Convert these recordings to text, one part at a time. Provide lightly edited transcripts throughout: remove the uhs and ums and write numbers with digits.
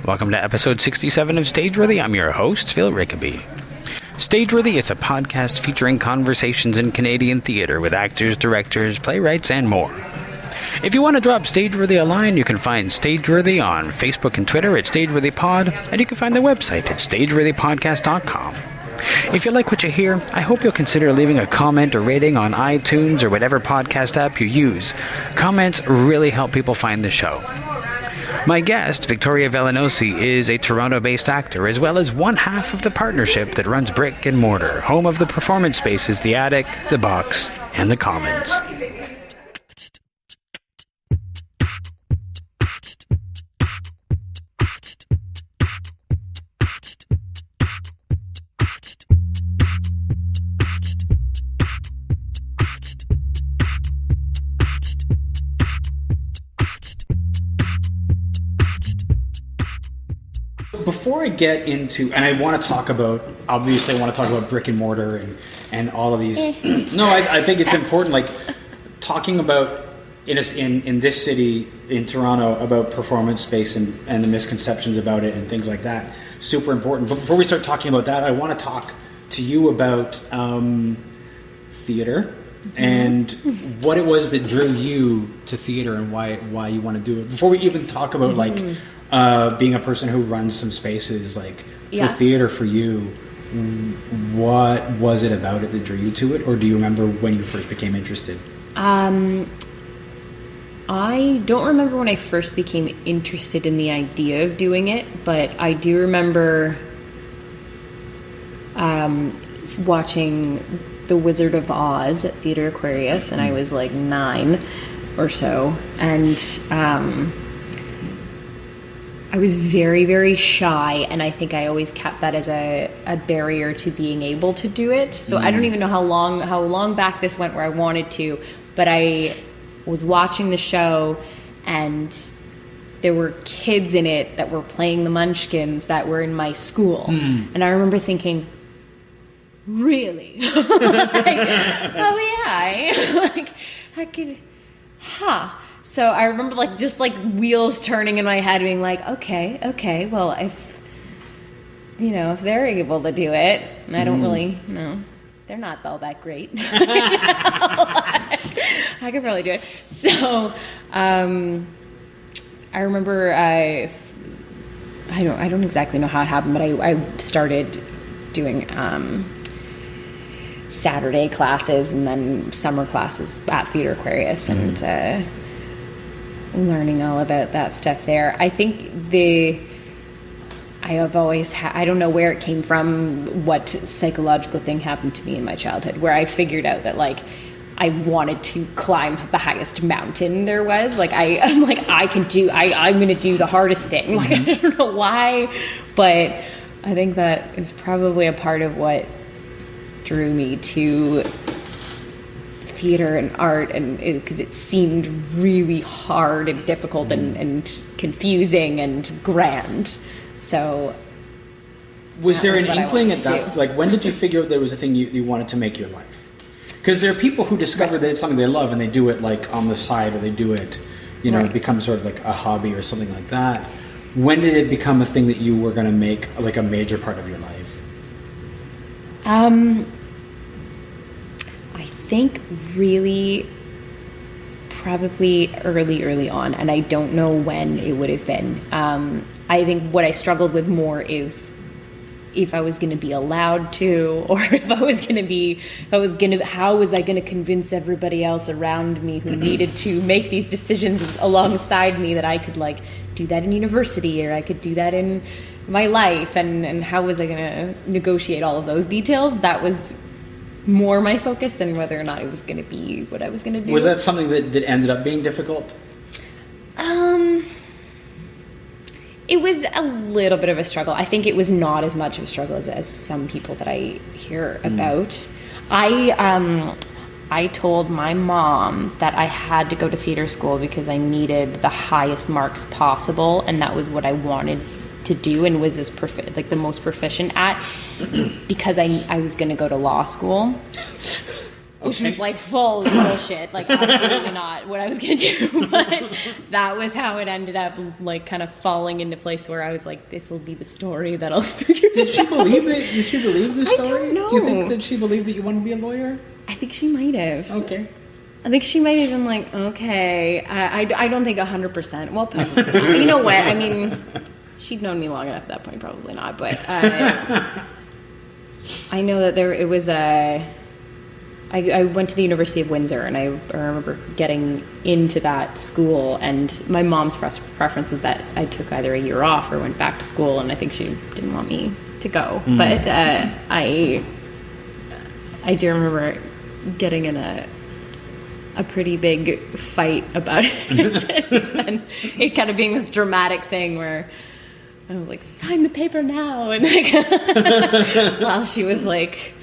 Welcome to episode 67 of Stageworthy. I'm your host, Phil Rickaby. Stageworthy is a podcast featuring conversations in Canadian theatre with actors, directors, playwrights, and more. If you want to drop Stageworthy a line, you can find Stageworthy on Facebook and Twitter at StageworthyPod, and you can find the website at stageworthypodcast.com. If you like what you hear, I hope you'll consider leaving a comment or rating on iTunes or whatever podcast app you use. Comments really help people find the show. My guest, Victoria Velenosi, is a Toronto-based actor, as well as one half of the partnership that runs Brick and Mortar, home of the performance spaces The Attic, The Box, and The Commons. Before I get into, and I want to talk about, obviously I want to talk about Brick and Mortar and all of these. No, I think it's important, like talking about in this city, in Toronto, about performance space and the misconceptions about it and things like that. Super important. But before we start talking about that, I want to talk to you about theater and what it was that drew you to theater and why you want to do it. Before we even talk about being a person who runs some spaces, for theater for you, what was it about it that drew you to it, or do you remember when you first became interested? I don't remember when I first became interested in the idea of doing it, but I do remember watching The Wizard of Oz at Theatre Aquarius, and I was like 9 or so, and I was very, very shy, and I think I always kept that as a barrier to being able to do it. So I don't even know how long back this went where I wanted to, but I was watching the show, and there were kids in it that were playing the Munchkins that were in my school. And I remember thinking, really? I could, So I remember wheels turning in my head, being like, okay, well, if they're able to do it, and I don't really, they're not all that great. I could probably do it. So I remember I don't exactly know how it happened, but I started doing Saturday classes and then summer classes at Theatre Aquarius, and learning all about that stuff there. I think I have always I don't know where it came from, what psychological thing happened to me in my childhood, where I figured out that I wanted to climb the highest mountain there was. I'm going to do the hardest thing. I don't know why, but I think that is probably a part of what drew me to theater and art, and because it seemed really hard and difficult and confusing and grand. So was there an inkling at that, when did you figure out there was a thing you wanted to make your life? Because there are people who discover that it's something they love and they do it on the side, or they do it, it becomes sort of a hobby or something like that. When did it become a thing that you were going to make a major part of your life? I think really probably early on, and I don't know when it would have been. I think what I struggled with more is if I was going to be allowed to, or how was I going to convince everybody else around me who needed to make these decisions alongside me that I could do that in university, or I could do that in my life, and how was I going to negotiate all of those details? That was more my focus than whether or not it was going to be what I was going to do. Was that something that ended up being difficult? It was a little bit of a struggle. I think it was not as much of a struggle as some people that I hear about. I told my mom that I had to go to theater school because I needed the highest marks possible, and that was what I wanted to do and was as the most proficient at, because I was going to go to law school. which was like full bullshit, like absolutely not what I was gonna do. But that was how it ended up, like kind of falling into place where I was like, this will be the story that'll figure this out. Did she believe the story? I don't know. Do you think that she believed that you want to be a lawyer? I think she might have. Okay. I think she might have been like, okay. I don't think 100%. Well, probably. You know what? I mean, she'd known me long enough at that point, probably not. But I know that it was a... I went to the University of Windsor, and I remember getting into that school, and my mom's preference was that I took either a year off or went back to school, and I think she didn't want me to go. But I do remember getting in a pretty big fight about it, and it kind of being this dramatic thing where I was like, sign the paper now, and like while she was like...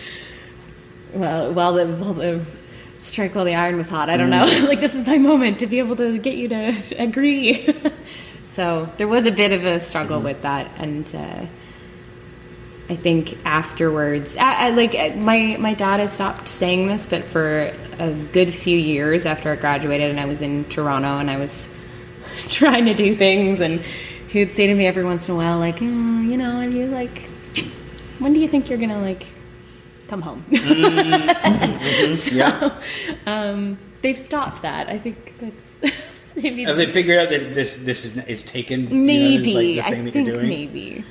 While the strike while the iron was hot. I don't know. Like, this is my moment to be able to get you to agree. So there was a bit of a struggle with that, and I think afterwards, my dad has stopped saying this, but for a good few years after I graduated and I was in Toronto and I was trying to do things, and he would say to me every once in a while, like, you know, are you like, when do you think you're gonna like come home? So they've stopped that. I think that's maybe. Have they figured out that it's taken? Maybe, you know, like the thing I that think you're doing? maybe.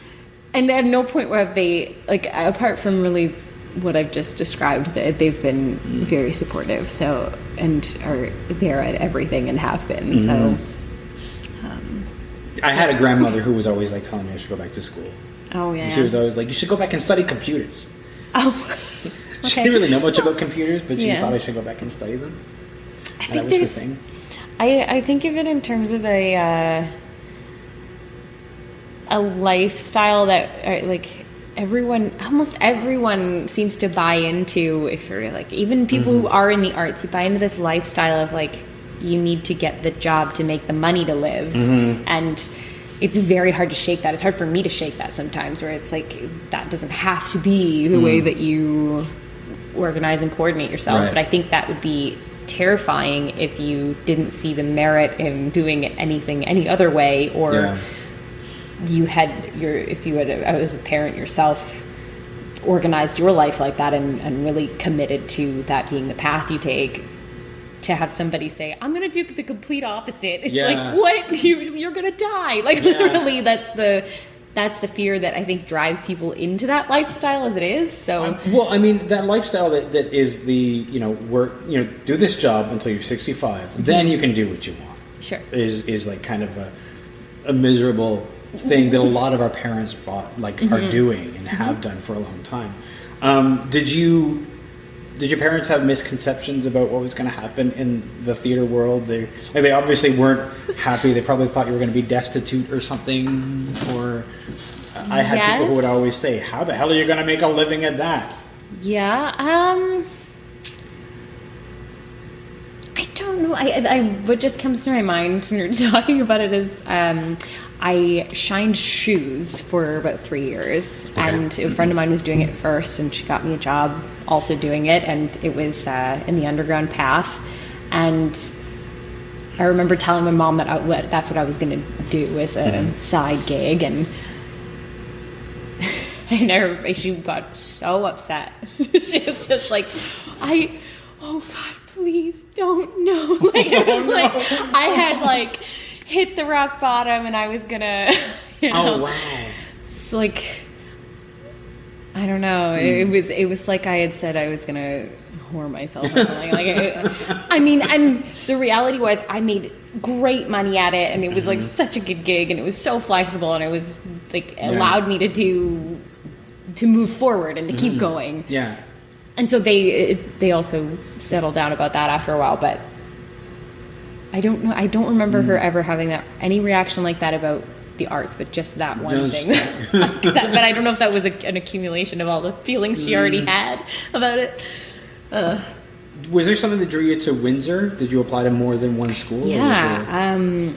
And at no point where have they, like, apart from really what I've just described, they've been very supportive. So, and are there at everything and have been. So. I had a grandmother who was always like telling me I should go back to school. Oh yeah. And she was always like, you should go back and study computers. Oh. Okay. She didn't really know much about computers, but she thought I should go back and study them. I think that was her thing. I think of it in terms of a lifestyle that like almost everyone seems to buy into. If you're like, even people who are in the arts, you buy into this lifestyle of like, you need to get the job to make the money to live, and it's very hard to shake that. It's hard for me to shake that sometimes, where it's like, that doesn't have to be the way that you organize and coordinate yourselves. Right. But I think that would be terrifying if you didn't see the merit in doing anything any other way, or if you had, as a parent yourself, organized your life like that and really committed to that being the path you take. To have somebody say, I'm going to do the complete opposite. It's like, what? You're going to die. Like, literally, that's the fear that I think drives people into that lifestyle as it is. So, well, I mean, that lifestyle that is the, work, do this job until you're 65, then you can do what you want. Sure. Is like kind of a miserable thing that a lot of our parents are doing and have done for a long time. Did your parents have misconceptions about what was going to happen in the theater world? They obviously weren't happy. They probably thought you were going to be destitute or something. Or I had people who would always say, "How the hell are you going to make a living at that?" Yeah. I don't know. What just comes to my mind when you're talking about it is I shined shoes for about 3 years, and a friend of mine was doing it first, and she got me a job also doing it, and it was in the underground path. And I remember telling my mom that that's what I was going to do as a side gig, and she got so upset. She was just like, oh God, please don't know. Like, it was like, I had like hit the rock bottom, and I was gonna, Oh wow! It's like, I don't know. It was like I had said I was gonna whore myself or something. And the reality was I made great money at it, and it was like such a good gig, and it was so flexible, and it was like allowed me to move forward and to keep going. Yeah. And so they also settled down about that after a while, but I don't know. I don't remember her ever having any reaction like that about the arts, but just that one thing. But I don't know if that was an accumulation of all the feelings she already had about it. Was there something that drew you to Windsor? Did you apply to more than one school? Yeah.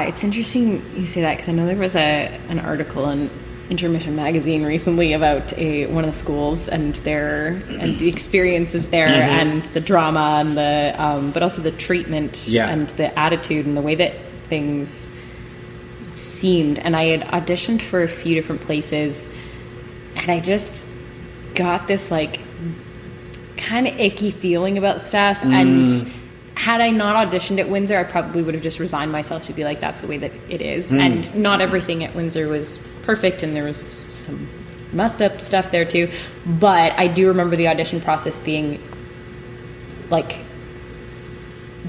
It's interesting you say that, because I know there was an article in Intermission magazine recently about one of the schools and the experiences there and the drama and the but also the treatment and the attitude and the way that things seemed. And I had auditioned for a few different places, and I just got this like kind of icky feeling about stuff. And had I not auditioned at Windsor, I probably would have just resigned myself to be like, that's the way that it is. And not everything at Windsor was perfect, and there was some messed up stuff there too. But I do remember the audition process being like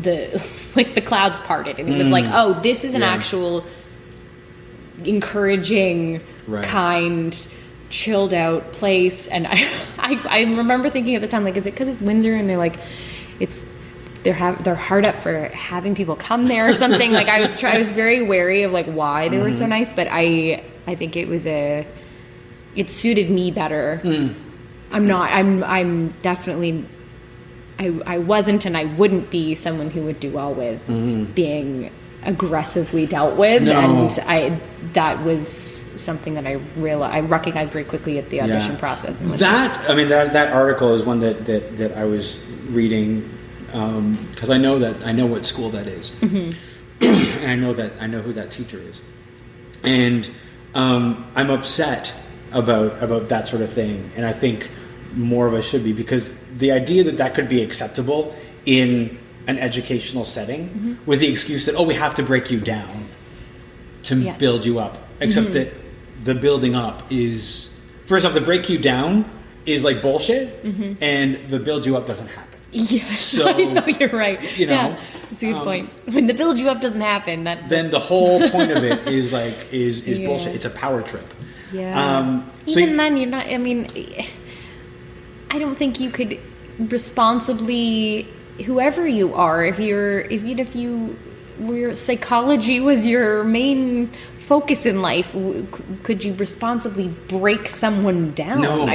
the clouds parted, and it was like, oh, this is an actual encouraging, kind, chilled out place. And I remember thinking at the time, like, is it because it's Windsor and they're like, they're hard up for having people come there or something? Like I was very wary of like why they were so nice, but I think it suited me better. I'm definitely I wasn't, and I wouldn't be someone who would do well with being aggressively dealt with. And that was something that I recognized very quickly at the audition process. That article is one that I was reading because I know what school that is, and I know who that teacher is, and I'm upset about that sort of thing, and I think more of us should be, because the idea that could be acceptable in an educational setting with the excuse that, we have to break you down to build you up, except that the building up is, first off, the break you down is like bullshit, and the build you up doesn't happen. Yes, so, I know, you're right. That's a good point. When the build you up doesn't happen, then the whole point of it is bullshit. It's a power trip. Yeah. Then you're not. I mean, I don't think you could responsibly, whoever you are, if psychology was your main focus in life, could you responsibly break someone down? No.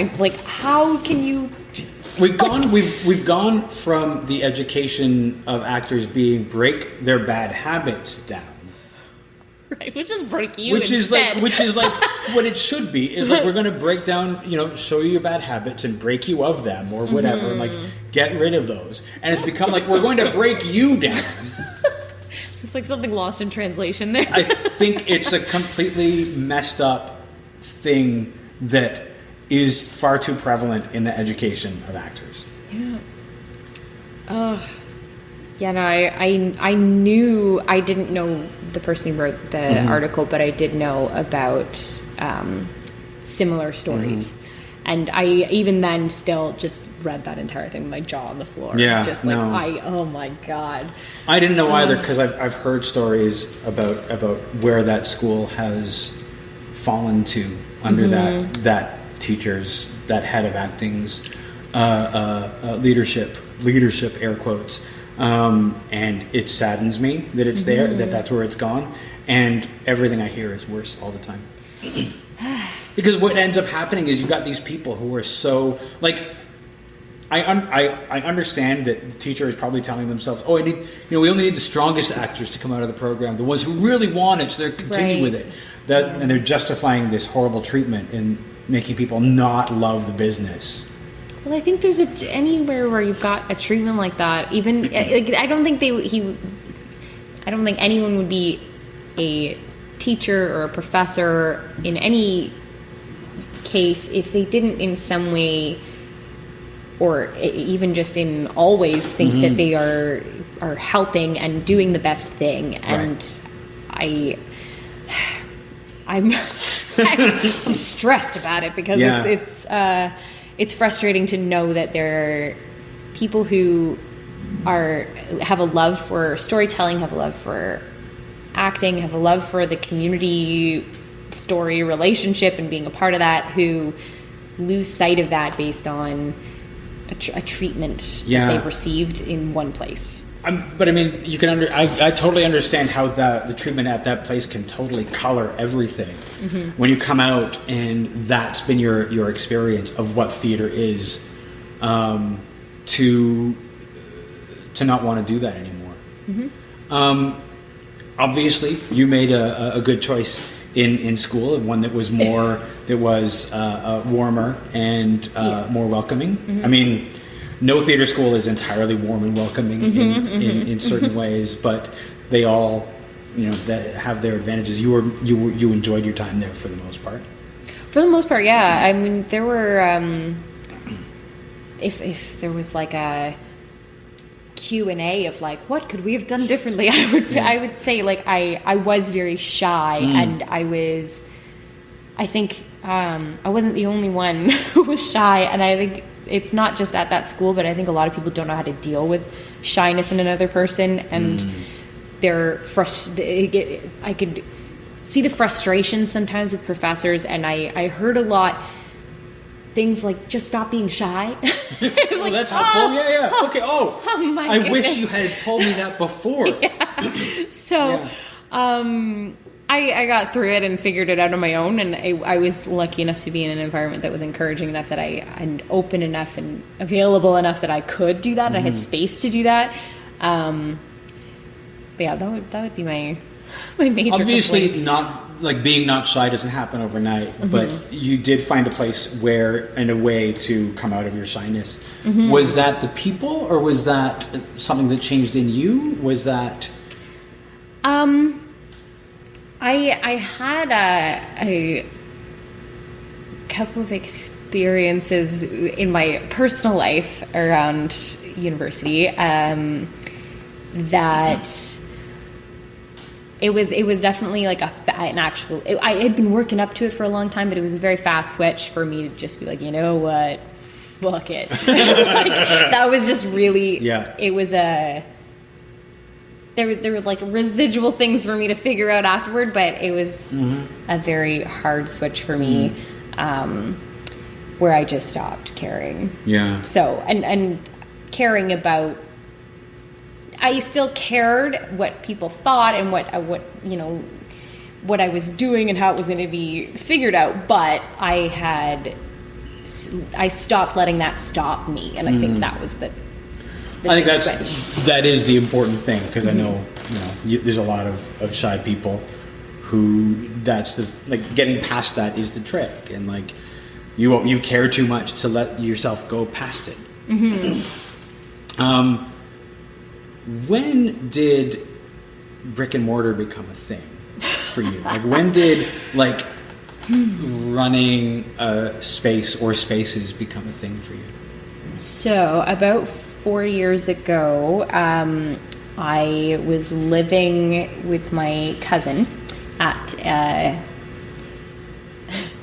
How can you? We've gone from the education of actors being break their bad habits down. Right, which is break you which instead. is like what it should be, is like, we're going to break down, show you your bad habits and break you of them or whatever, and like get rid of those. And it's become like, we're going to break you down. Just like something lost in translation there. I think it's a completely messed up thing that is far too prevalent in the education of actors. I knew, I didn't know the person who wrote the article, but I did know about similar stories. And I even then still just read that entire thing with my jaw on the floor. Oh my God. I didn't know either, because I've heard stories about where that school has fallen to under that teacher's, that head of acting's leadership air quotes. And it saddens me that it's there, that's where it's gone. And everything I hear is worse all the time. Because what ends up happening is you've got these people who are so, like, I understand that the teacher is probably telling themselves, we only need the strongest actors to come out of the program, the ones who really want it, so they're continuing with it. And they're justifying this horrible treatment and making people not love the business. Well, I think there's anywhere where you've got a treatment like that. Even I don't think anyone would be a teacher or a professor in any case if they didn't in some way, or even just in always, think that they are helping and doing the best thing. And I'm stressed about it, because it's frustrating to know that there are people who have a love for storytelling, have a love for acting, have a love for the community story relationship and being a part of that, who lose sight of that based on a treatment that they've received in one place. But I mean, you can I totally understand how the treatment at that place can totally color everything. When you come out and that's been your experience of what theater is, to not want to do that anymore. Obviously, you made a good choice in school, and one that was more warmer and more welcoming. I mean, no theater school is entirely warm and welcoming in certain ways, but they all, that have their advantages. You enjoyed your time there for the most part. For the most part, yeah. I mean, there were if there was like a Q&A of like, what could we have done differently? I would say like I was very shy, and I think I wasn't the only one who was shy, and I think it's not just at that school, but I think a lot of people don't know how to deal with shyness in another person, and I could see the frustration sometimes with professors, and I heard a lot things like, just stop being shy. Oh, that's helpful. Yeah. Okay. Oh my goodness. Wish you had told me that before. So, I got through it and figured it out on my own, and I was lucky enough to be in an environment that was encouraging enough, that and open enough and available enough that I could do that. I had space to do that. But yeah, that would be my major Obviously, complaint. not like being not shy doesn't happen overnight, but you did find a place and a way to come out of your shyness. Was that the people, or was that something that changed in you? Was that? I had a couple of experiences in my personal life around university that. It was definitely like an actual. I had been working up to it for a long time, but it was a very fast switch for me to just be like, you know what, fuck it. That was just really. Yeah. It was There were like residual things for me to figure out afterward, but it was a very hard switch for me, where I just stopped caring. Yeah. So and caring about. I still cared what people thought and what I was doing and how it was going to be figured out, but I stopped letting that stop me, and I think that was the I think that is the important thing, because I know there's a lot of shy people who getting past that is the trick, and like you care too much to let yourself go past it. When did Brick and Mortar become a thing for you? Like, when did running a space or spaces become a thing for you? So about 4 years ago, I was living with my cousin at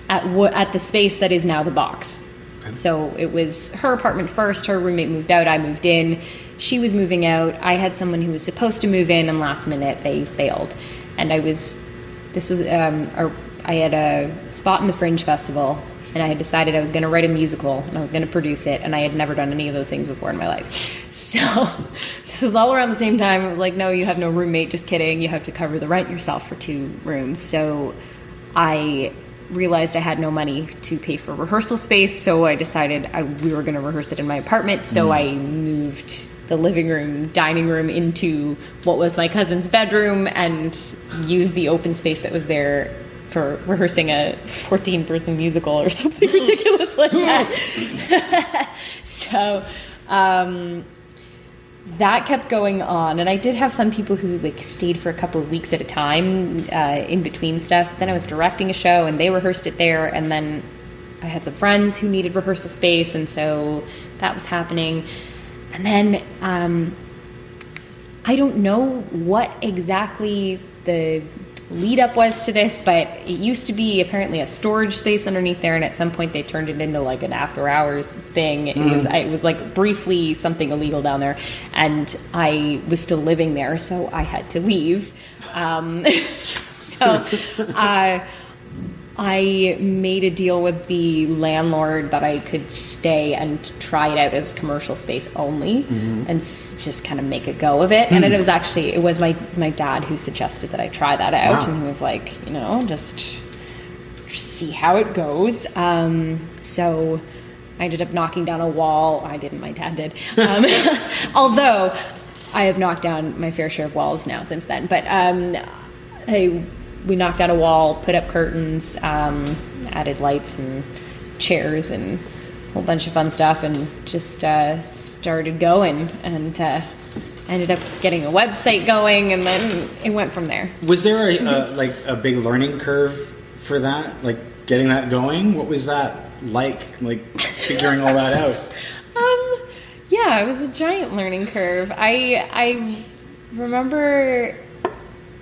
the space that is now the Box. Okay. So it was her apartment first. Her roommate moved out. I moved in. She was moving out. I had someone who was supposed to move in, and last minute they failed. And I had a spot in the Fringe Festival, and I had decided I was going to write a musical, and I was going to produce it, and I had never done any of those things before in my life. So this was all around the same time. I was like, no, you have no roommate. Just kidding. You have to cover the rent yourself for 2 rooms. So I realized I had no money to pay for rehearsal space, so I decided we were going to rehearse it in my apartment. So I moved the living room, dining room into what was my cousin's bedroom, and used the open space that was there for rehearsing a 14-person musical or something ridiculous like that. So that kept going on, and I did have some people who stayed for a couple of weeks at a time in between stuff. Then I was directing a show, and they rehearsed it there, and then I had some friends who needed rehearsal space, and so that was happening. And then I don't know what exactly the lead up was to this, but it used to be apparently a storage space underneath there, and at some point they turned it into an after hours thing. It was briefly something illegal down there, and I was still living there, so I had to leave. I made a deal with the landlord that I could stay and try it out as commercial space only, and just kind of make a go of it. And it was my dad who suggested that I try that out. Wow. And he was like, just see how it goes. So I ended up knocking down a wall. I didn't, my dad did. Although I have knocked down my fair share of walls now since then. But I we knocked out a wall, put up curtains, added lights and chairs and a whole bunch of fun stuff, and just started going, and ended up getting a website going, and then it went from there. Was there a big learning curve for that, like getting that going? What was that like figuring all that out? Yeah, it was a giant learning curve. I remember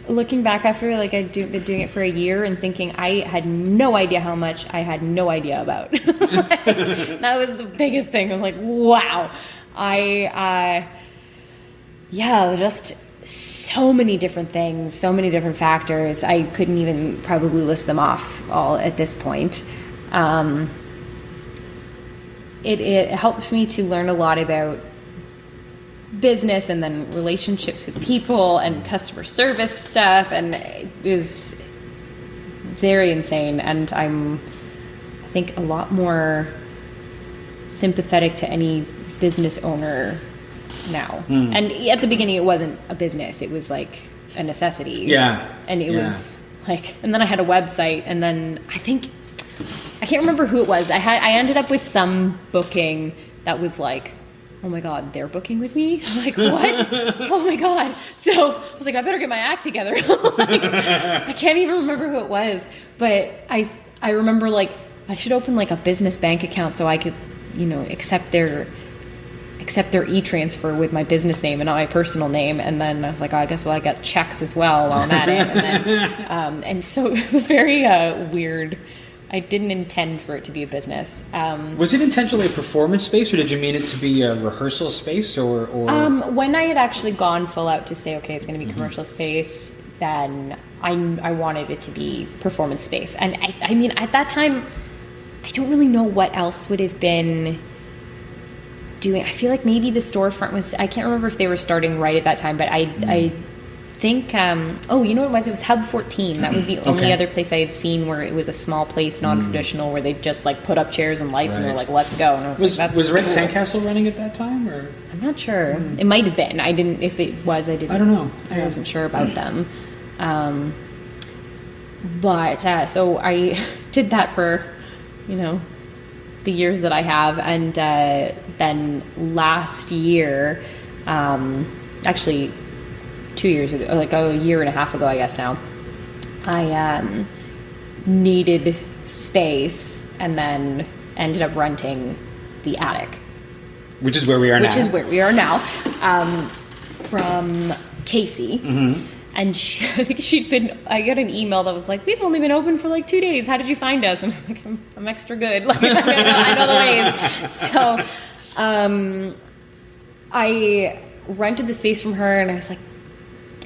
looking back after I'd been doing it for a year and thinking I had no idea how much I had no idea about. That was the biggest thing. I was like, wow. Just so many different things, so many different factors. I couldn't even probably list them off all at this point. It helped me to learn a lot about business and then relationships with people and customer service stuff, and it was very insane. And I think, a lot more sympathetic to any business owner now. And at the beginning, it wasn't a business; it was like a necessity. Yeah, and it was like, and then I had a website, and then I can't remember who it was. I ended up with some booking that was like, oh my God, they're booking with me? Like, what? Oh my God. So I was like, I better get my act together. I can't even remember who it was. But I remember I should open a business bank account so I could, accept their e-transfer with my business name and not my personal name. And then I was like, oh, I guess I got checks as well while I'm at it. And then, and so it was a very weird. I didn't intend for it to be a business. Was it intentionally a performance space, or did you mean it to be a rehearsal space, or? When I had actually gone full out to say, okay, it's going to be commercial space, then I wanted it to be performance space. And I mean, at that time, I don't really know what else would have been doing. I feel like maybe the storefront was, I can't remember if they were starting right at that time, but I think, you know what it was? It was Hub 14. That was the only other place I had seen where it was a small place, non-traditional, where they just put up chairs and lights and they're like, let's go. And I was like, that's was Red cool. Sandcastle running at that time, or? I'm not sure. It might have been. I didn't, if it was, I didn't. I don't know. I wasn't sure about them. So I did that for, the years that I have. And then last year, actually 2 years ago, a year and a half ago, I guess now, I needed space and then ended up renting the attic. Which is where we are now. Which is where we are now. From Kasey. Mm-hmm. And I got an email that was like, we've only been open for 2 days. How did you find us? And I was like, I'm extra good. I know the ways. So I rented the space from her, and I was like,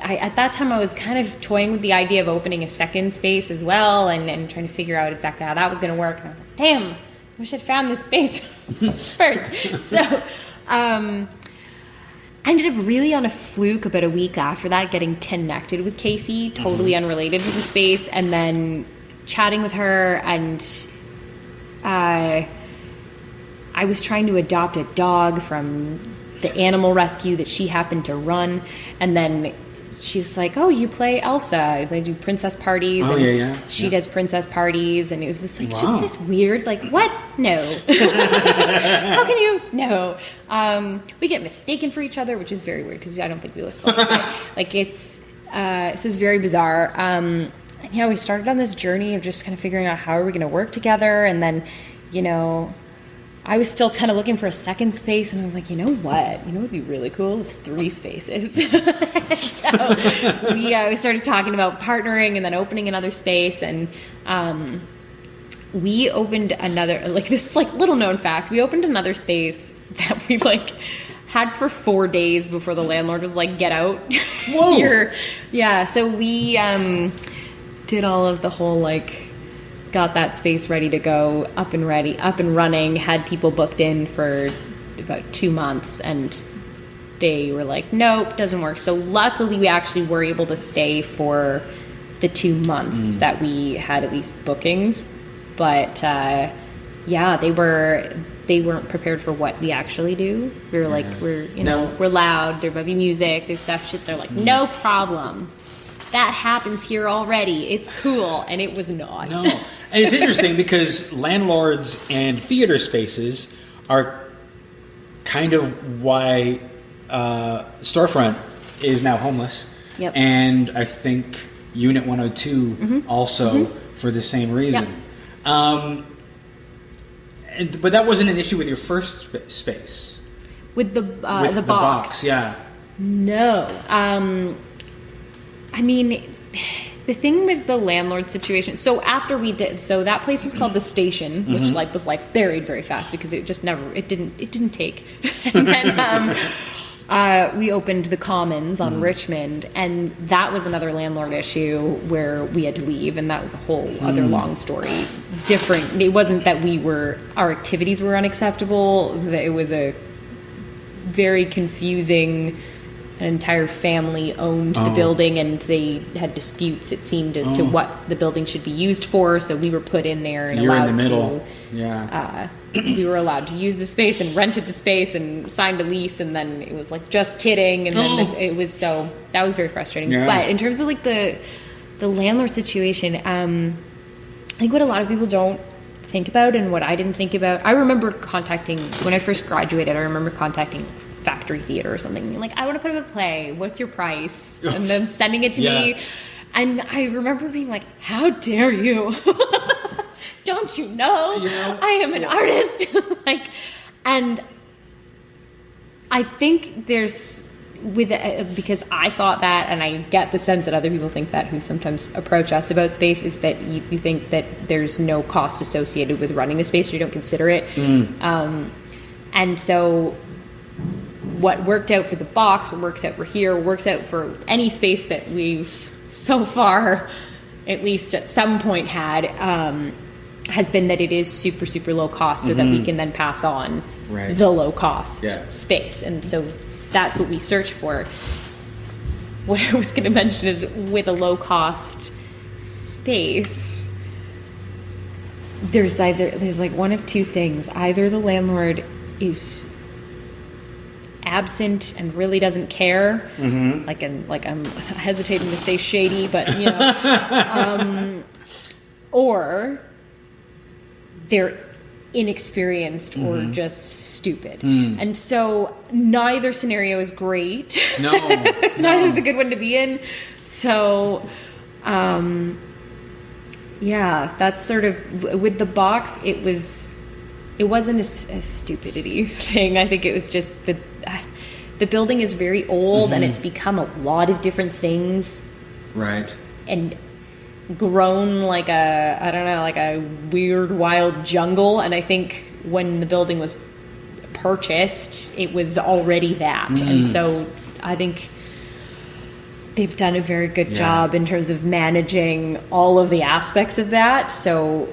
at that time I was kind of toying with the idea of opening a second space as well, and trying to figure out exactly how that was going to work. And I was like, damn, I wish I'd found this space first. So I ended up really on a fluke about a week after that, getting connected with Kasey, totally unrelated to the space, and then chatting with her, and I was trying to adopt a dog from the animal rescue that she happened to run, and then she's like, oh, you play Elsa, as I do princess parties, and she does princess parties, and it was just just this weird, what? No. How can you? No. We get mistaken for each other, which is very weird, because I don't think we look alike. So it was very bizarre. And we started on this journey of just kind of figuring out how are we going to work together, and then, I was still kind of looking for a second space, and I was like, you know what? You know what would be really cool is 3 spaces. So we started talking about partnering and then opening another space, and we opened another, this little known fact, we opened another space that we had for 4 days before the landlord was like, get out. Whoa. So we did all of the whole got that space ready to go, up and running, had people booked in for about 2 months, and they were like, nope, doesn't work. So luckily we actually were able to stay for the 2 months that we had at least bookings. But they weren't prepared for what we actually do. We were we're loud, there might be music, there's stuff, shit. They're like, no problem. that happens here already. It's cool. And it was not. No. And it's interesting because landlords and theater spaces are kind of why Storefront is now homeless. Yep. And I think Unit 102 also for the same reason. Yep. But that wasn't an issue with your first space. With the box. Yeah. No. I mean, the thing with the landlord situation. So after we did, so that place was called the Station, which was buried very fast because it just never, it didn't take. And then we opened the Commons on Richmond, and that was another landlord issue where we had to leave, and that was a whole other long story. Different. It wasn't that our activities were unacceptable. That it was a very confusing. An entire family owned the building, and they had disputes, it seemed, as to what the building should be used for. So we were put in there and allowed in the middle. We were allowed to use the space and rented the space and signed a lease, and then it was like, just kidding. And then that was very frustrating. Yeah. But in terms of like the landlord situation, I think what a lot of people don't think about, and what I didn't think about, I remember contacting, when I first graduated, Factory Theater or something, like, I want to put up a play, what's your price? And then sending it to me, and I remember being like, how dare you? Don't you know I am an artist? And I think there's because I thought that, and I get the sense that other people think that, who sometimes approach us about space, is that you think that there's no cost associated with running the space, or you don't consider it. And so what worked out for the box, what works out for here, works out for any space that we've so far, at least at some point, had, has been that it is super, super low cost, so that we can then pass on the low cost space. And so that's what we search for. What I was going to mention is, with a low cost space, there's like one of two things. Either the landlord is absent and really doesn't care, like I'm hesitating to say shady, but or they're inexperienced or just stupid. And so neither scenario is great. No. Neither's a good one to be in. So that's sort of, with the box, it wasn't a stupidity thing. I think it was just the building is very old, and it's become a lot of different things. Right. And grown like a weird wild jungle. And I think when the building was purchased, it was already that. And so I think they've done a very good job in terms of managing all of the aspects of that. So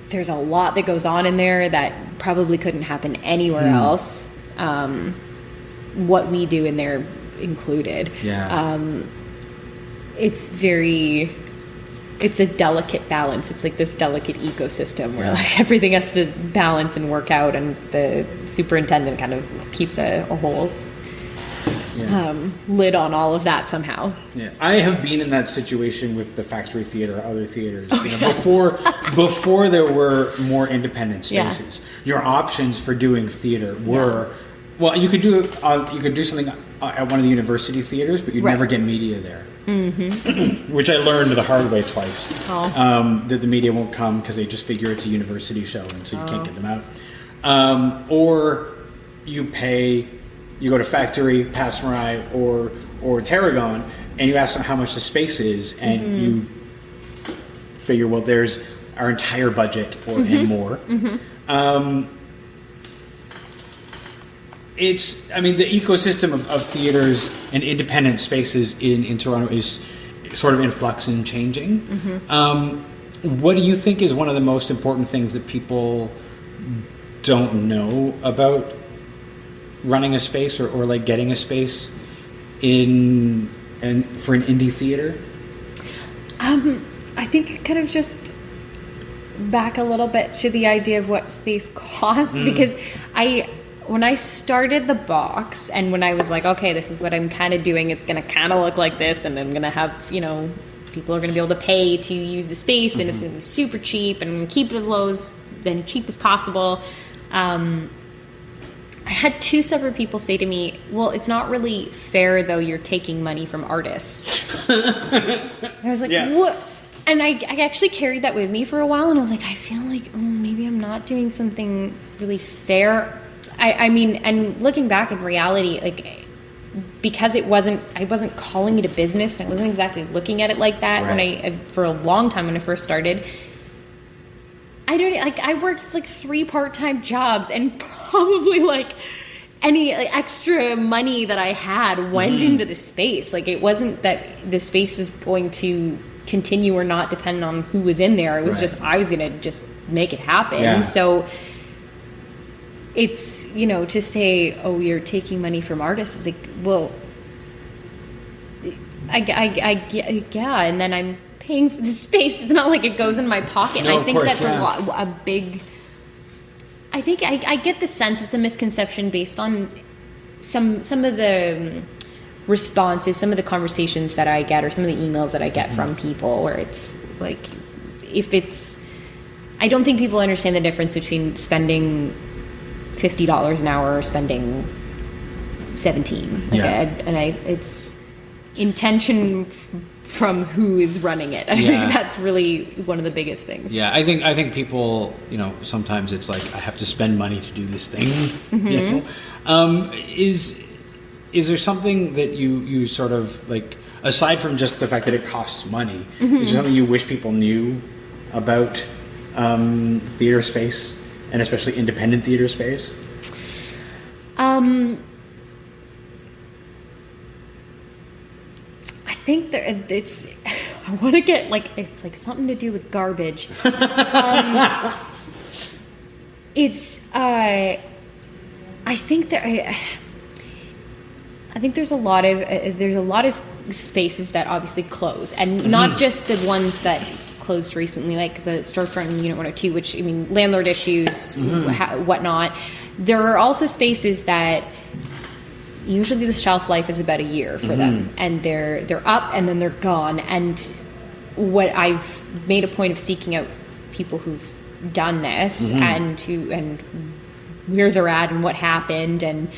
there's a lot that goes on in there that probably couldn't happen anywhere else. What we do in there included. It's a delicate balance. It's like this delicate ecosystem where like everything has to balance and work out, and the superintendent kind of keeps a whole lid on all of that somehow. Yeah, I have been in that situation with the Factory Theater, other theaters. Before there were more independent spaces, your options for doing theater were you could do something at one of the university theaters, but you'd never get media there. Which I learned the hard way twice. That the media won't come because they just figure it's a university show, and so you can't get them out. Or you go to Factory, Passmarais, or Tarragon, and you ask them how much the space is, and you figure, well, there's our entire budget and more. The ecosystem of theaters and independent spaces in Toronto is sort of in flux and changing. What do you think is one of the most important things that people don't know about running a space or like getting a space for an indie theater? I think kind of just back a little bit to the idea of what space costs, because when I started the box and when I was like, okay, this is what I'm kind of doing, it's going to kind of look like this, and I'm going to have, you know, people are going to be able to pay to use the space, and it's going to be super cheap, and I'm going to keep it as low as, then cheap as possible. I had 2 separate people say to me, well, it's not really fair, though, you're taking money from artists. And I was like, what? And I actually carried that with me for a while, and I was like, I feel like, maybe I'm not doing something really fair. I mean, and looking back in reality, like, because I wasn't calling it a business, and I wasn't exactly looking at it like that when for a long time when I first started. I worked like 3 part-time jobs, and probably like any extra money that I had went into the space. Like, it wasn't that the space was going to continue or not depending on who was in there. It was just, I was going to just make it happen. Yeah. So it's, you know, to say, oh, you're taking money from artists, it's like, well, yeah, and then I'm paying for the space. It's not like it goes in my pocket. No, and I think that's a big... I think I get the sense it's a misconception based on some of the responses, some of the conversations that I get, or some of the emails that I get from people, where it's like, I don't think people understand the difference between spending $50 an hour or spending $17. It's intention from who is running it. I think that's really one of the biggest things. Yeah, I think people, you know, sometimes it's like, I have to spend money to do this thing. You know? Is there something that you sort of, like, aside from just the fact that it costs money, is there something you wish people knew about theater space, and especially independent theater space? I think that I want to get, like, it's like something to do with garbage. I think there's a lot of spaces that obviously close, and not just the ones that closed recently, like the storefront in Unit 102, which, I mean, landlord issues, whatnot. There are also spaces that usually the shelf life is about a year for them, and they're up and then they're gone. And what I've made a point of seeking out people who've done this and where they're at and what happened, and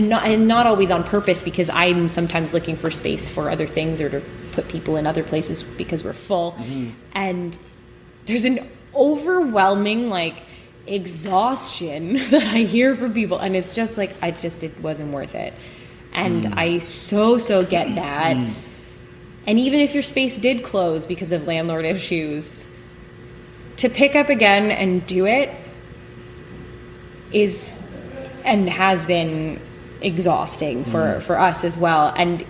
not always on purpose, because I'm sometimes looking for space for other things or to put people in other places because we're full. And there's an overwhelming, like, exhaustion that I hear from people, and it's just like, it wasn't worth it. And I so get that. And even if your space did close because of landlord issues, to pick up again and do it is and has been exhausting for us as well. And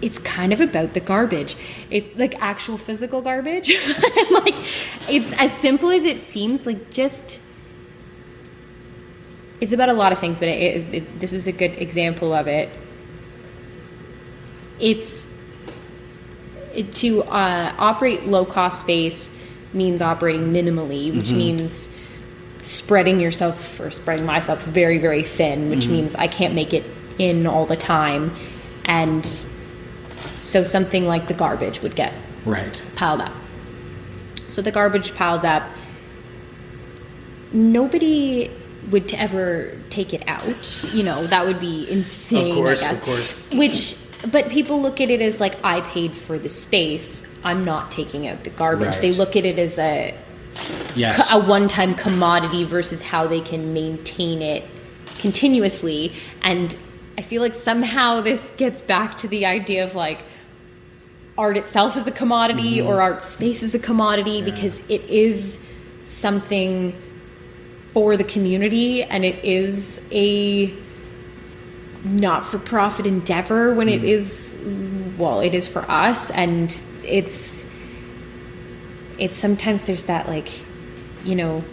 it's kind of about the garbage. It, like, actual physical garbage. Like, it's as simple as it seems. Like, just, it's about a lot of things, but this is a good example of it. To operate low-cost space means operating minimally, which means spreading myself very, very thin, which means I can't make it in all the time. And so something like the garbage would get piled up. So the garbage piles up. Nobody would ever take it out. You know, that would be insane, I guess. Of course. But people look at it as, like, I paid for the space, I'm not taking out the garbage. They look at it as a one-time commodity versus how they can maintain it continuously. And I feel like somehow this gets back to the idea of, like, art itself is a commodity or art space is a commodity, because it is something for the community, and it is a not-for-profit endeavor when it is for us. And it's sometimes there's that, like, you know,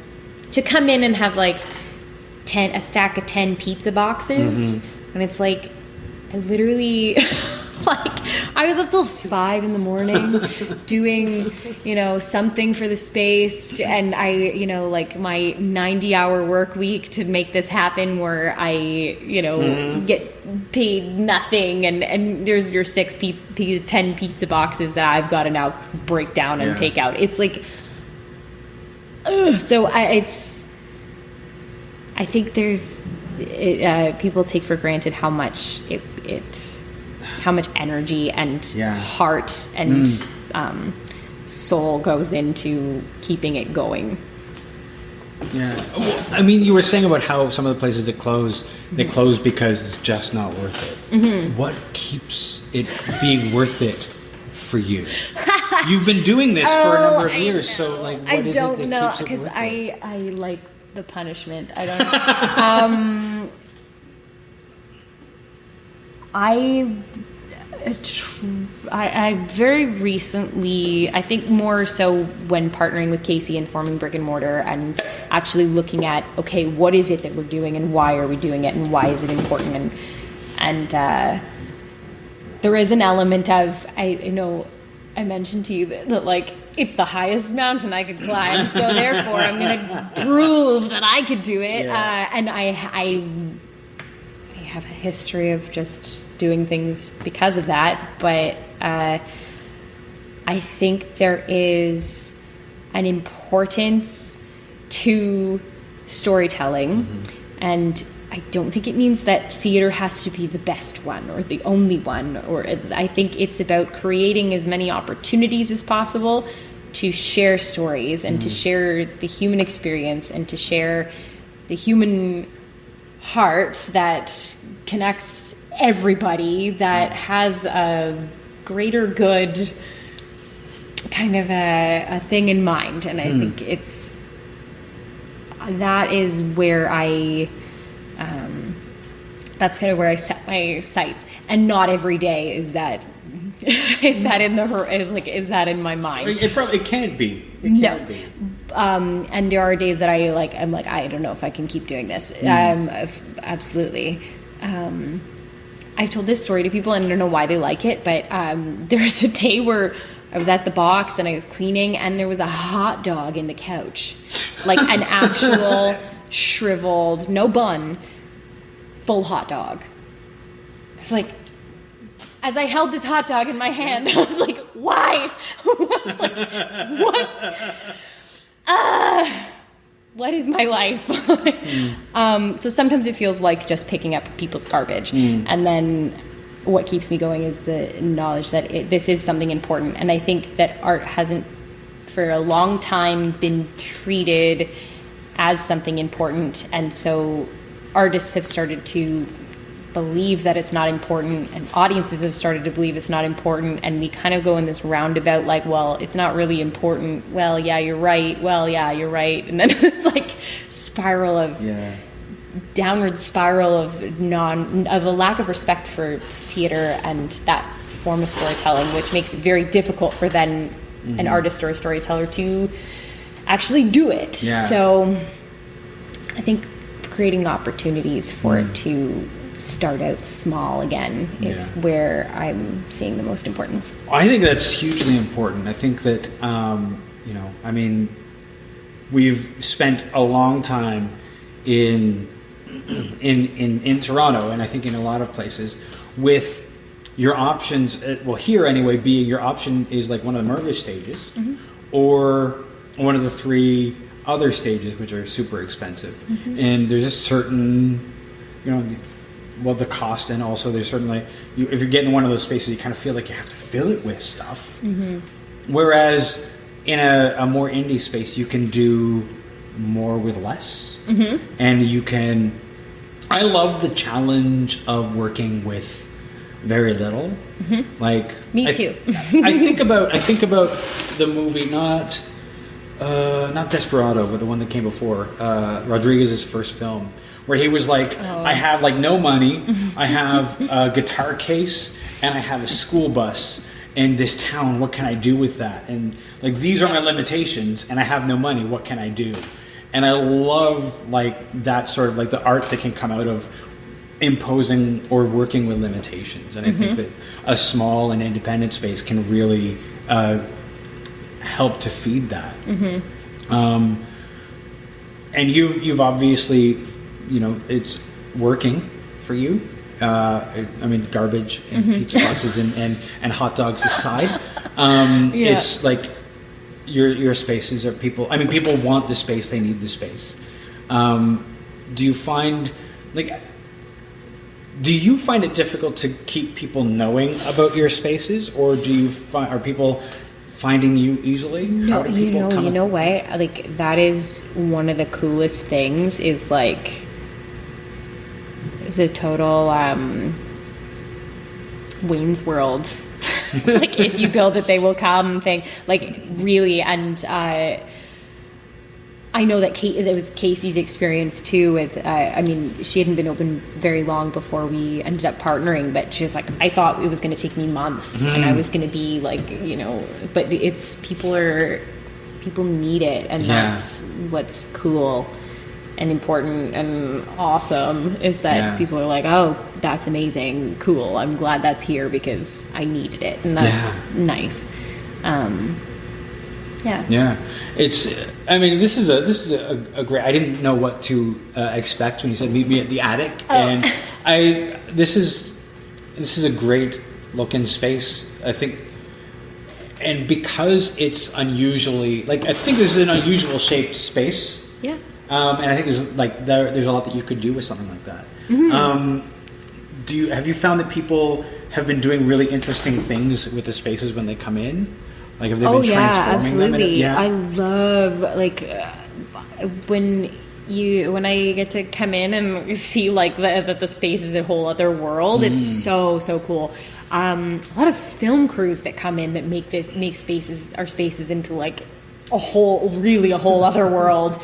to come in and have, like, a stack of 10 pizza boxes, and it's like, I literally Like, I was up till 5 a.m. doing, something for the space. And I, like my 90-hour work week to make this happen where I, get paid nothing. And there's your 10 pizza boxes that I've got to now break down and take out. It's like, so I think there's, people take for granted how much how much energy and heart and soul goes into keeping it going. Yeah. Well, I mean, you were saying about how some of the places that close, they close because it's just not worth it. Mm-hmm. What keeps it being worth it for you? You've been doing this for a number of years, so like, what is it that keeps it worth it? Because I like the punishment. I don't. I very recently, I think more so when partnering with Kasey and forming Brick and Mortar and actually looking at, okay, what is it that we're doing and why are we doing it and why is it important? And there is an element of, I mentioned to you that like, it's the highest mountain I could climb, so therefore I'm going to prove that I could do it. Yeah. And I have a history of just doing things because of that, but I think there is an importance to storytelling, and I don't think it means that theater has to be the best one or the only one, or I think it's about creating as many opportunities as possible to share stories and to share the human experience and to share the human heart that connects everybody, that has a greater good kind of a thing in mind. And I think that is where that's kind of where I set my sights, and not every day is that is that in my mind. It can't be. No. And there are days that I'm like, I don't know if I can keep doing this. Absolutely. I've told this story to people and I don't know why they like it, but there was a day where I was at the box and I was cleaning and there was a hot dog in the couch. Like an actual shriveled, no bun, full hot dog. It's like, as I held this hot dog in my hand, I was like, why? Like, what is my life? So sometimes it feels like just picking up people's garbage. And then what keeps me going is the knowledge that this is something important. And I think that art hasn't, for a long time, been treated as something important. And so artists have started to believe that it's not important, and audiences have started to believe it's not important, and we kind of go in this roundabout like, well, it's not really important, well, yeah, you're right, well, yeah, you're right, and then it's like downward spiral of a lack of respect for theater and that form of storytelling, which makes it very difficult for then an artist or a storyteller to actually do it. So I think creating opportunities for it to start out small again is where I'm seeing the most importance. I think that's hugely important. I think that we've spent a long time in Toronto, and I think in a lot of places, with your options. Well, here anyway, being your option is like one of the murder stages, or one of the 3 other stages, which are super expensive, and there's a certain, the cost, and also there's certainly, if you're getting one of those spaces, you kind of feel like you have to fill it with stuff. Whereas in a more indie space, you can do more with less, and you can. I love the challenge of working with very little. Like me too. I think about the movie, not Desperado, but the one that came before, Rodriguez's first film, where he was like, I have like no money, I have a guitar case, and I have a school bus in this town. What can I do with that? And like, these are my limitations, and I have no money. What can I do? And I love like that sort of like the art that can come out of imposing or working with limitations. And I think that a small and independent space can really help to feed that. And you've obviously, it's working for you. I mean, garbage and pizza boxes and hot dogs aside. It's like your spaces are people want the space, they need the space. Do you find it difficult to keep people knowing about your spaces, or are people finding you easily? No, you know what? Like, that is one of the coolest things is like, it's a total Wayne's World. Like, if you build it, they will come thing. Like, really, and I know that it was Kasey's experience too with, she hadn't been open very long before we ended up partnering, but she was like, I thought it was going to take me months and I was going to be like, but it's, people need it. And that's what's cool and important and awesome is that people are like, oh, that's amazing. Cool. I'm glad that's here because I needed it. And that's nice. Yeah. This is a great. I didn't know what to expect when you said meet me at the attic, and this is a great looking space. I think, and because it's unusually I think this is an unusual shaped space. Yeah. And I think there's a lot that you could do with something like that. Have you found that people have been doing really interesting things with the spaces when they come in? Like, have they been transforming them? Absolutely. I love when I get to come in and see that the space is a whole other world. It's so cool. A lot of film crews that come in that make our spaces into like a whole other world.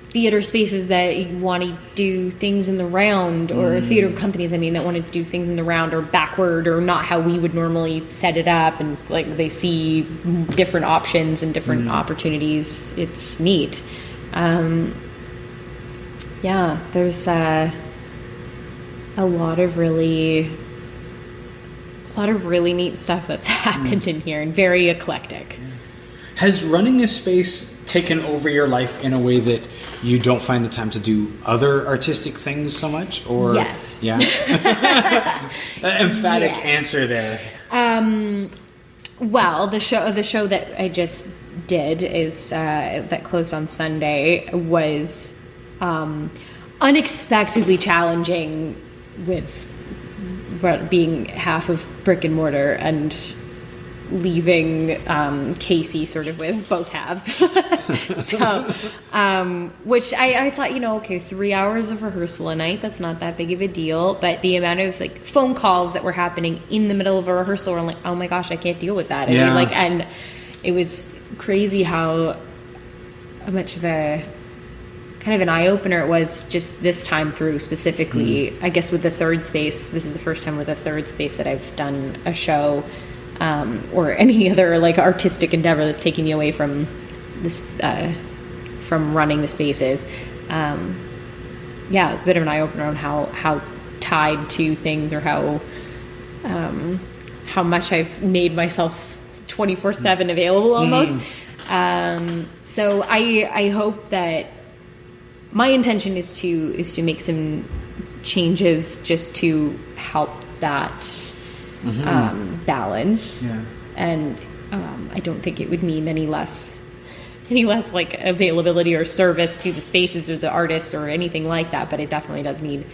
Theater spaces that want to do things in the round, or theater companies, that want to do things in the round or backward or not how we would normally set it up, and they see different options and different opportunities. It's neat. There's a lot of really neat stuff that's happened in here, and very eclectic. Has running a space taken over your life in a way that you don't find the time to do other artistic things so much? Or yes. Yeah. Emphatic answer there. Well, the show that I just did is that closed on Sunday was unexpectedly challenging, with being half of Brick and Mortar and leaving Kasey sort of with both halves. So, which I thought, 3 hours of rehearsal a night, that's not that big of a deal. But the amount of phone calls that were happening in the middle of a rehearsal, were like, oh my gosh, I can't deal with that. And it was crazy how much of a kind of an eye-opener it was just this time through specifically. I guess with the third space, this is the first time with a third space that I've done a show or any other artistic endeavor that's taking me away from this, from running the spaces. It's a bit of an eye-opener on how tied to things, or how much I've made myself 24/7 available almost. So I hope that my intention is to make some changes just to help that balance. And I don't think it would mean any less availability or service to the spaces or the artists or anything like that, but it definitely does need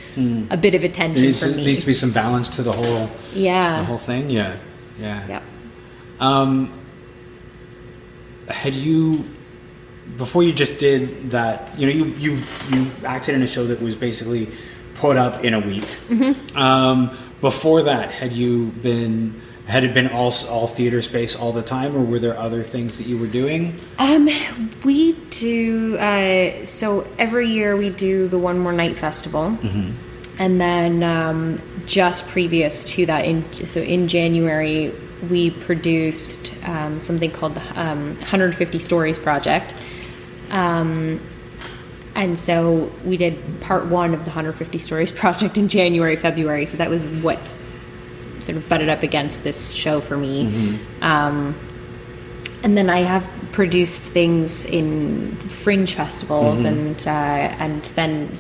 a bit of attention for me. There needs to be some balance to the whole thing. Had you, before you just did that, you acted in a show that was basically put up in a week. Before that, had it been all theater space all the time, or were there other things that you were doing? We do, so every year we do the One More Night Festival. And then just previous to that, in January, we produced something called the 150 Stories Project. And so we did part 1 of the 150 Stories project in January, February. So that was what sort of butted up against this show for me. And then I have produced things in fringe festivals and then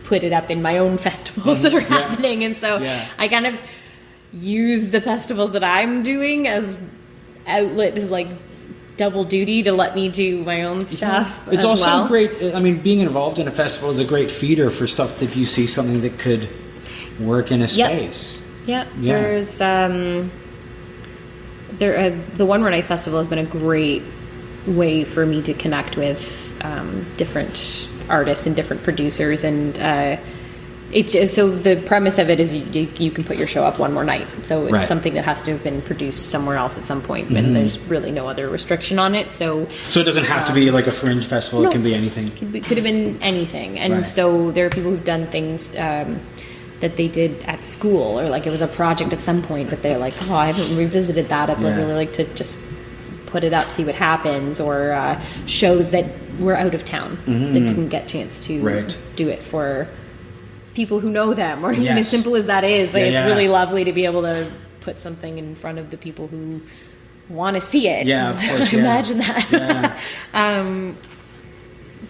put it up in my own festivals that are happening. And so I kind of use the festivals that I'm doing as outlet, like double duty, to let me do my own stuff. It's as also well. great. I mean, being involved in a festival is a great feeder for stuff if you see something that could work in a space. Yeah. There's the One More Night Festival has been a great way for me to connect with different artists and different producers, and so the premise of it is you can put your show up one more night. So it's something that has to have been produced somewhere else at some point, and there's really no other restriction on it. So it doesn't have to be like a fringe festival. No, it can be anything. Could have been anything. And so there are people who've done things that they did at school, or like it was a project at some point, but they're like, oh, I haven't revisited that. I'd really like to just put it up, see what happens, or shows that were out of town that didn't get a chance to do it for people who know them, or even as simple as that is. Like, it's really lovely to be able to put something in front of the people who want to see it. Yeah, of course. Imagine that.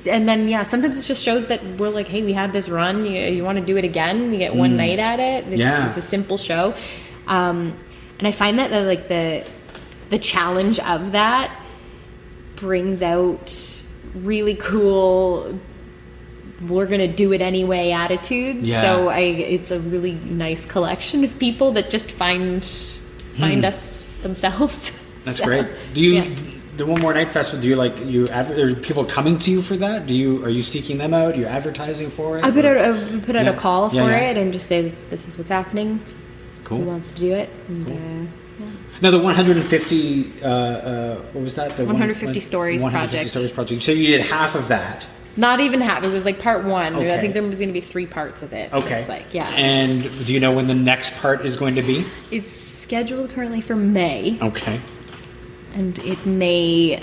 And then, sometimes it's just shows that we're like, hey, we had this run. You want to do it again? You get one night at it. It's a simple show. And I find that like the challenge of that brings out really cool, we're going to do it anyway attitudes. So it's a really nice collection of people that just find us themselves. That's great. Do you... The One More Night Festival, are people coming to you for that? Are you seeking them out? Are you advertising for it? I put out a call for it and just say, this is what's happening. Cool. Who wants to do it? And, Now, the 150, what was that? The 150 Stories 150 Stories project. So you did half of that. Not even half. It was like part 1. Okay. I think there was going to be 3 parts of it. Okay. It's like, And do you know when the next part is going to be? It's scheduled currently for May. Okay. And it may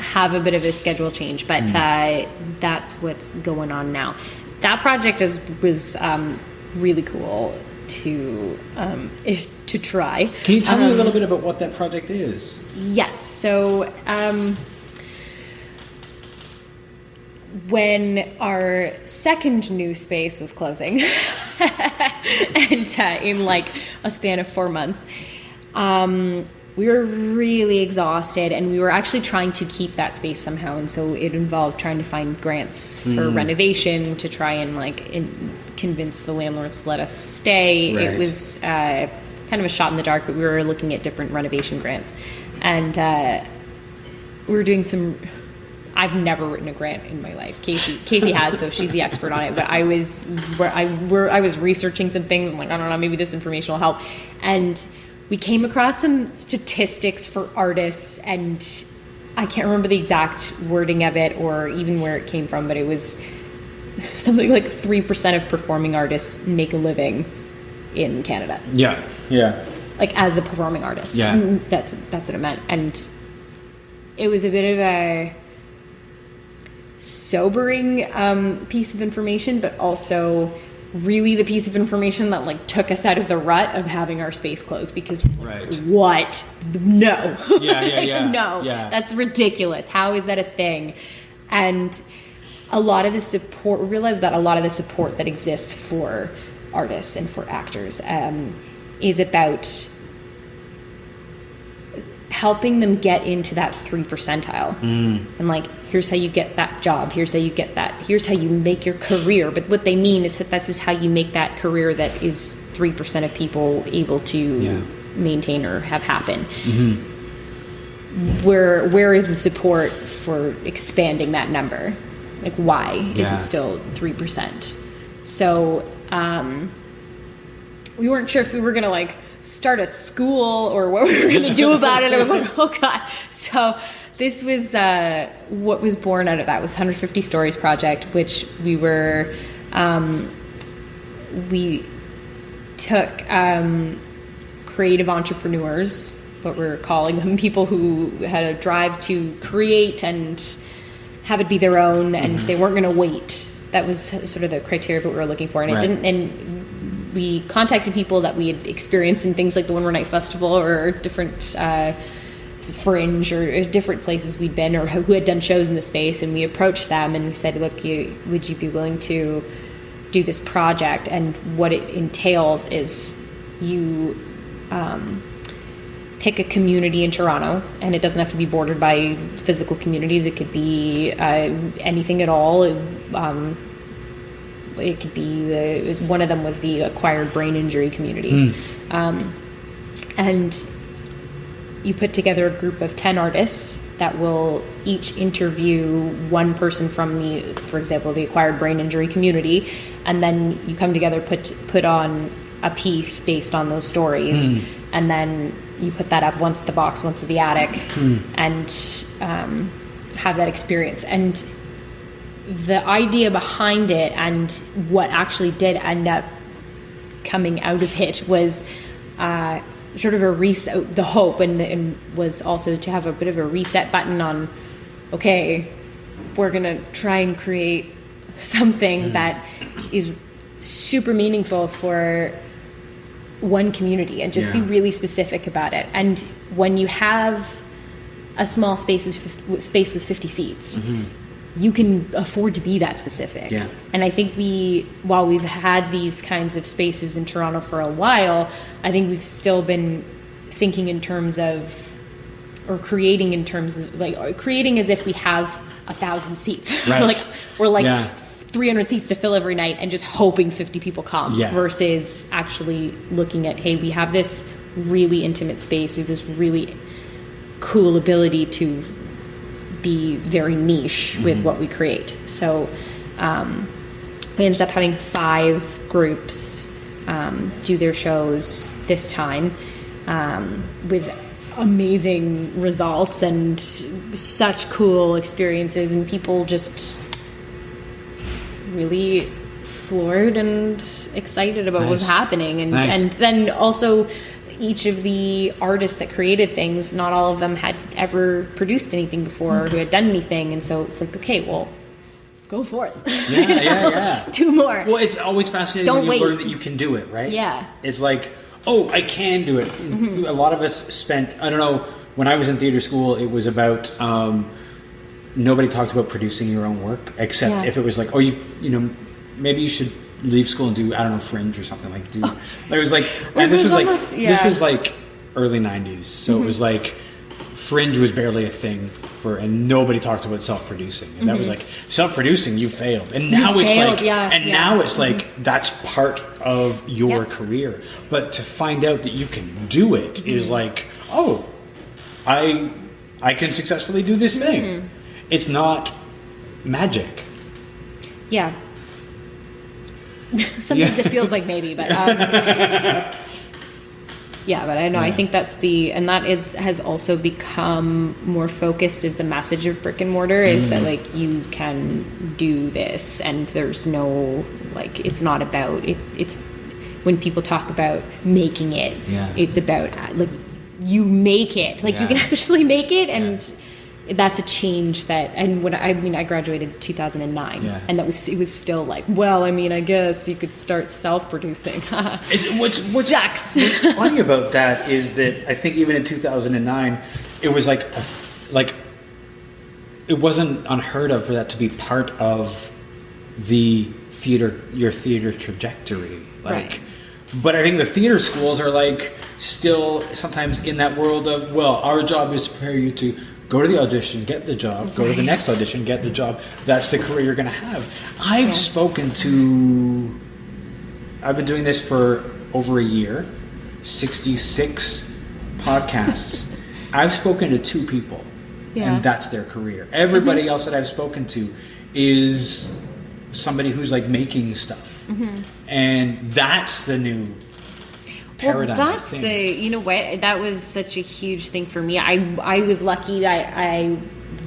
have a bit of a schedule change, but that's what's going on now. That project was really cool to try. Can you tell me a little bit about what that project is? Yes. So when our second new space was closing, and in like a span of 4 months, we were really exhausted, and we were actually trying to keep that space somehow, and so it involved trying to find grants for renovation to try and convince the landlords to let us stay. It was kind of a shot in the dark, but we were looking at different renovation grants, and we were doing some... I've never written a grant in my life. Kasey has, so she's the expert on it. But I was researching some things. I'm like, I don't know, maybe this information will help. And we came across some statistics for artists, and I can't remember the exact wording of it or even where it came from, but it was something like 3% of performing artists make a living in Canada. Yeah. Like as a performing artist. Yeah. That's what it meant. And it was a bit of a sobering piece of information, but also really the piece of information that took us out of the rut of having our space closed, because what? No. No. That's ridiculous. How is that a thing? And a lot of the support, we realized that a lot of the support that exists for artists and for actors is about helping them get into that 3 percentile. And here's how you get that job, here's how you get that, here's how you make your career. But what they mean is that this is how you make that career that is 3% of people able to maintain or have happen. Where is the support for expanding that number? Why is it still 3%? So we weren't sure if we were gonna start a school or what we were going to do about it. I was like, oh God. So this was what was born out of that was 150 Stories project, which we were, we took creative entrepreneurs, what we're calling them, people who had a drive to create and have it be their own, and they weren't going to wait. That was sort of the criteria of what we were looking for, and it didn't. And we contacted people that we had experienced in things like the Windsor Night Festival or different Fringe or different places we'd been or who had done shows in the space, and we approached them and we said, look, would you be willing to do this project? And what it entails is you pick a community in Toronto, and it doesn't have to be bordered by physical communities. It could be anything at all. It could be one of them was the acquired brain injury community. And you put together a group of 10 artists that will each interview one person from for example, the acquired brain injury community, and then you come together, put on a piece based on those stories, and then you put that up once at the box, once at the attic, and have that experience. And the idea behind it and what actually did end up coming out of it was sort of a reset. The hope and was also to have a bit of a reset button on, okay, we're gonna try and create something that is super meaningful for one community and just be really specific about it. And when you have a small space with 50 seats, you can afford to be that specific. And I think while we've had these kinds of spaces in Toronto for a while, I think we've still been thinking in terms of, or creating in terms of, like, creating as if we have 1,000 seats. Like we're like 300 seats to fill every night and just hoping 50 people come, versus actually looking at, hey, we have this really intimate space with this really cool ability to be very niche with what we create. So we ended up having 5 groups do their shows this time, with amazing results and such cool experiences, and people just really floored and excited about what was happening. And then also each of the artists that created things, not all of them had ever produced anything before or who had done anything, and so it's like, okay, well, go forth. Do more. Well, it's always fascinating when you learn that you can do it, right? It's like, oh, I can do it. A lot of us spent, I don't know, when I was in theater school, it was about nobody talked about producing your own work, except if it was like, oh, you know, maybe you should leave school and do, I don't know, Fringe or something, like do. It was like, and this was almost, like this was like early '90s, so it was like Fringe was barely a thing and nobody talked about self-producing, and that was like, self-producing, you failed, and now it's like, now it's like that's part of your career. But to find out that you can do it is like, oh, I can successfully do this thing. It's not magic. Sometimes it feels like maybe, but but I know, I think that's has also become more focused as the message of Brick and Mortar is that, like, you can do this, and there's no, like, it's not about it. It's when people talk about making it, it's about, like, you make it, like, you can actually make it, and that's a change that, and when I graduated in 2009, and it was still like, well, I mean, I guess you could start self-producing. What's funny about that is that I think even in 2009, it was like it wasn't unheard of for that to be part of your theater trajectory, like. But I think the theater schools are like still sometimes in that world of, well, our job is to prepare you to go to the audition, get the job, go to the next audition, get the job. That's the career you're going to have. I've been doing this for over a year, 66 podcasts. I've spoken to 2 people, and that's their career. Everybody else that I've spoken to is somebody who's like making stuff. And that's the new paradigm. Well, that's you know what, that was such a huge thing for me. I was lucky that I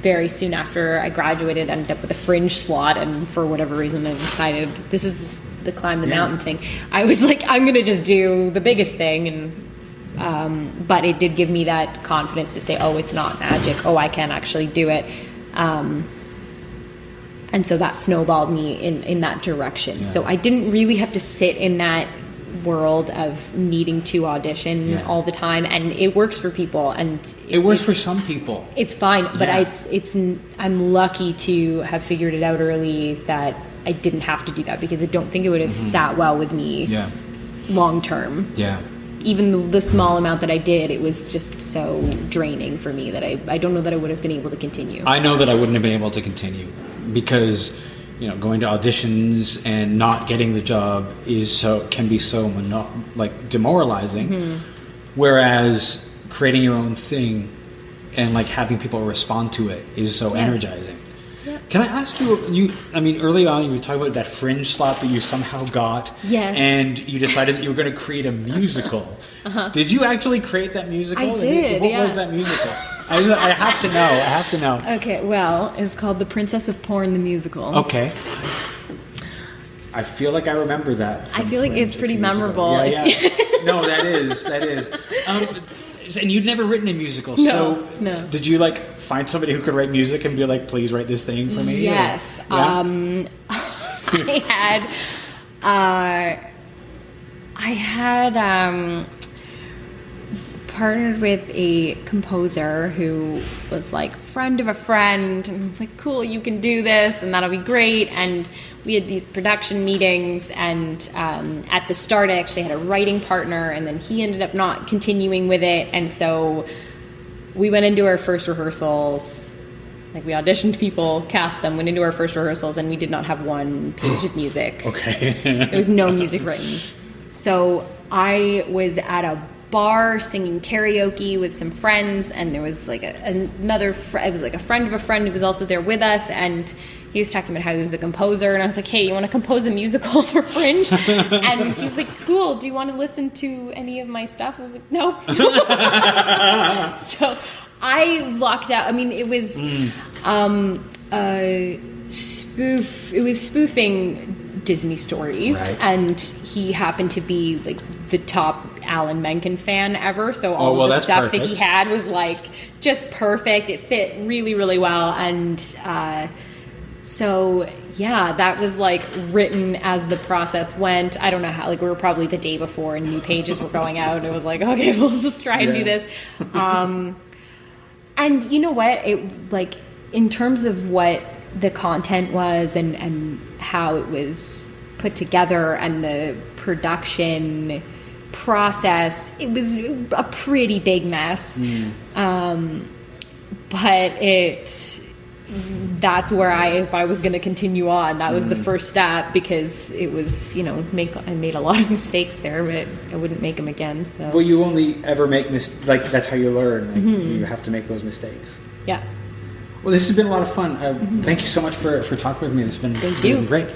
very soon after I graduated ended up with a Fringe slot, and for whatever reason I decided this is the climb the mountain thing. I was like, I'm gonna just do the biggest thing, and but it did give me that confidence to say, oh, it's not magic, oh, I can actually do it. And so that snowballed me in that direction. So I didn't really have to sit in that world of needing to audition all the time, and it works for people, and it works for some people. It's fine, but I'm lucky to have figured it out early that I didn't have to do that, because I don't think it would have sat well with me long term. Even the small amount that I did, it was just so draining for me that I don't know that I would have been able to continue. I know that I wouldn't have been able to continue because, you know, going to auditions and not getting the job can be so demoralizing. Whereas creating your own thing and like having people respond to it is so energizing. Can I ask you, early on you were talking about that fringe slot that you somehow got. Yes. And you decided that you were going to create a musical. Did you actually create that musical? I did, What was that musical? I have to know. Okay, well, it's called The Princess of Porn, the Musical. Okay. I feel like I remember that. I feel like it's pretty memorable. No, that is. And you'd never written a musical, no. Did you like find somebody who could write music and be like, please write this thing for me? Yes. I had partnered with a composer who was like friend of a friend, and I was like, cool, you can do this and that'll be great. And we had these production meetings, and at the start I actually had a writing partner, and then he ended up not continuing with it, and so we went into our first rehearsals, like we auditioned people, cast them, went into our first rehearsals, and we did not have one page of music. Okay. There was no music written. So I was at a bar singing karaoke with some friends, and there was like it was like a friend of a friend who was also there with us, and he was talking about how he was a composer, and I was like, hey, you want to compose a musical for Fringe? And he was like, cool, do you want to listen to any of my stuff? I was like, nope. So I lucked out. I mean, it was it was spoofing Disney stories, and he happened to be like the top Alan Menken fan ever, so all of the stuff that he had was like just perfect. It fit really, really well, and so yeah, that was like written as the process went. I don't know how, like we were probably the day before and new pages were going out, and it was like, okay, we'll just try and do this. And you know what, it like in terms of what the content was and how it was put together and the production process, it was a pretty big mess. But that's where if I was going to continue on, that was the first step, because it was, you know, I made a lot of mistakes there, but I wouldn't make them again. So. Well, you only ever make like that's how you learn. Like you have to make those mistakes. Yeah. Well, this has been a lot of fun. Thank you so much for talking with me. It's been great.